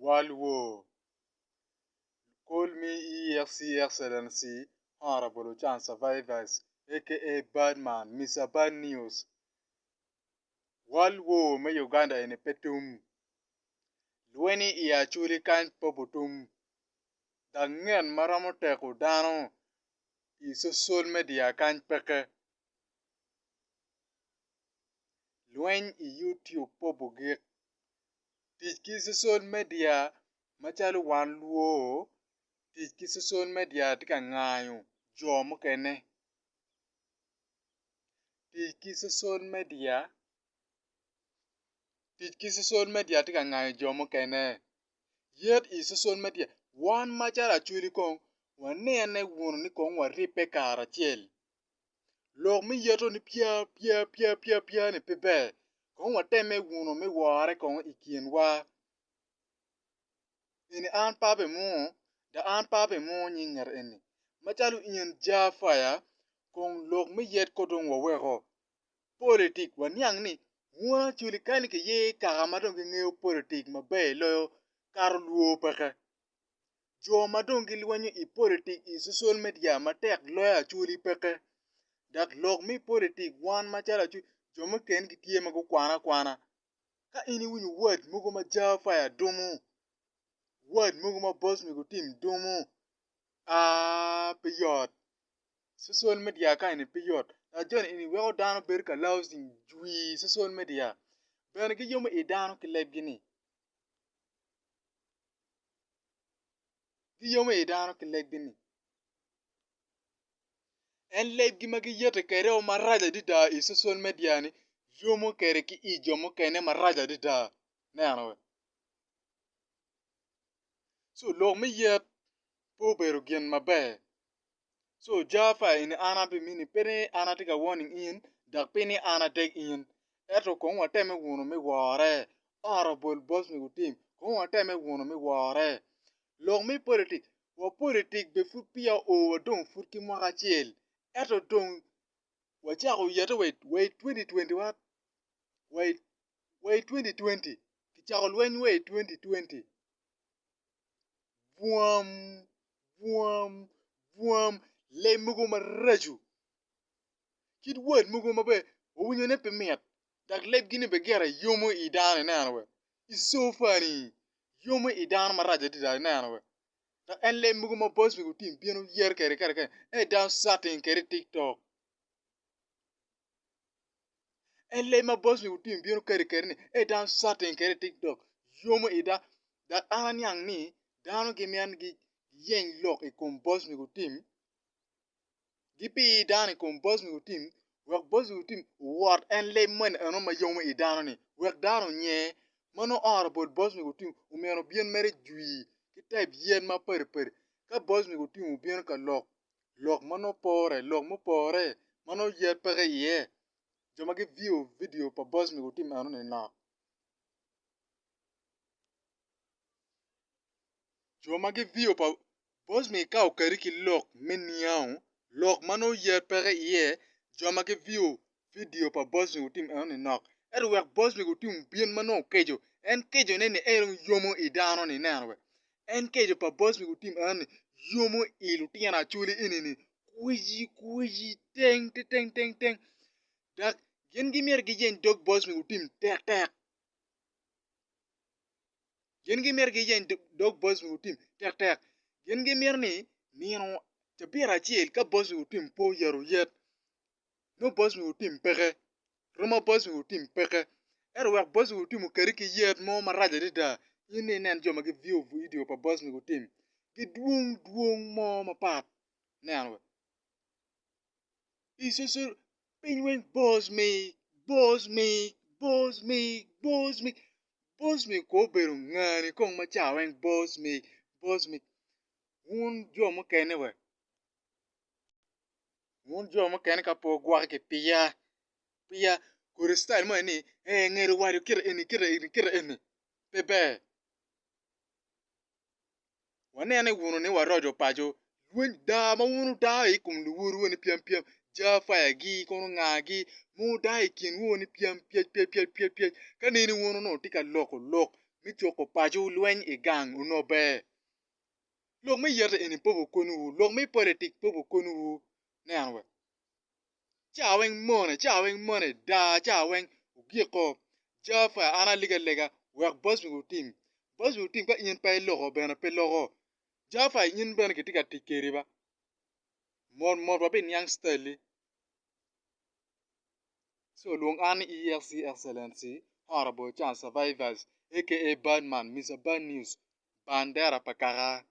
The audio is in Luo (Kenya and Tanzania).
World War. Call me EFC Excellency, Honorable Chance Survivors, aka Badman, Mr. Bad News. World War me Uganda in petum. Lueni iya chuli kan pobutum. Dangen maramoteku dano. Social media kan peke. Luen i YouTube pobugik. Tiki social media machalu wan luo. Tiki social media tika ngayo. Jomo kene. Tiki social media tika ngayo jomo kene. Yet is social media. Wan machala chuli kong. Wane ane wunu ni kong waripe kara chiel. Lok mi yeto ni pia ni pepe. Kong wateme wunu mi ware kong ikien wa. Ini an pape mo. Da an pape mo nyinger ini. Machalu iyan jafaya. Kong lok mi yet kodong wawego. Politik wanyang ni. Mwa chuli kani ke ye kagamadong ke ngeo politik mabe loyo karo luo peke. Jo madong ki liwanyo i politik i social media matek loya chuli peke. Dak lok mi politik wan machala chuli. Jo maken ki tiye mago kwana. Ka ini winyo word mugo ma jafaya domo. Word mugo ma boss mi go team domo. Piyot. Social media ka ini piyot. Na jon ini weo dano berka lausing jui social media. Bene ki yomo i dano ki leb gini. En leb gi magi yete kere o maraja dida i social media ni. Yomo kere ki i jomo kene maraja dida. Ne anwe. So lok mi yet po beru gen mabe. So jafa ini ana bi mini pene ana tika warning in. Dak pene ana deg in. Eto kong wateme wunu mi ware. Honorable boss mi team. Kong wateme wunu mi ware. Lok mi politik. Wa politik be fut pia o wadong fut ki mwaka chiel. Eto dong. Wachako yete wait 2020 what? Wait 2020. Kichako lwen wait 2020. Buam. Le mugo maraju. Kid word mugo mabe. Owinyo ne pimiat. Dak leb gini begera yomo idane nanwe. It's so funny. Yomo idane maraja dida nanwe. Dak en le mugo ma boss mi team piano yer kere. Down starting kere TikTok. En le ma boss mi team piano kere ni. Down starting kere TikTok. Yomo ida. Dat ananyang ni. Dano gimian gi yen lok e kom boss mi team. Gipi dani kom boss mi team. Wek boss mi team. What en le men eno ma yomo idano ni. Wek dano nye. Mano honorable boss mi team. Umiano bien mere jui. Ki type yen ma per. Ka boss mi team ubien ka lok. Lok mano pore. Mano yer pere ye. Joma ki view video pa boss mi team eno ni na. Joma ki view pa boss mi ka ukari ki lok meniao. Lok mano yer pere ye. Joma ki view video pa boss mi team eno ni na. Ero wek boss mi team bien mano kejo. En kejo nene erong yomo idano ni nanwe. En kejo pa boss mi team eno ni yomo ilu tiana chuli ini. Kuiji teng. Dak gen gimier gi jen dog boss mi team tek. Gen gimier gi jen dog boss mi team tek. Gen gimier ni nino tabira chiel ka boss mi team po yaro yet. No boss mi team peke. Roma boss mi team peke. Ero wek boss mi team ukari ki yet mo maraja dida. Yini nen joma ki view video pa boss mi team. Ki duong mo mapat. Nenwe. Isusur pinweng boss mi. Boss mi ko beru ngani kong machaweng boss mi. Un jomo kene we. Un jomo kene ka po gwa ke pia. Kuri style mo ni. Ngere wari kira ini. Bebe. Wane ane wunu ni warojo pajo. Lwen da ma wunu da ikum luwuru wani piam. Jafaya gi kono ngagi. Mu da ikin wuni piam. Kanini wunu no tika lok. mi choko pacho lweny i gang unobe. Lok mi yerte eni pobo konu wu, lok mi politik pobo konu wu, ne anwe. Chaweng mone, da chaweng, ugiko, jafa ana lega, wek boss mi utim. Boss mi utim ka inyen pa iloko bena pe loko. Jafa inyen bena kitika tikeri ba. Mor babin yang steli. So luong ani EFC Excellency, Honorable Chance Survivors, aka Badman, Mr. Bad News, Bandera Pakara.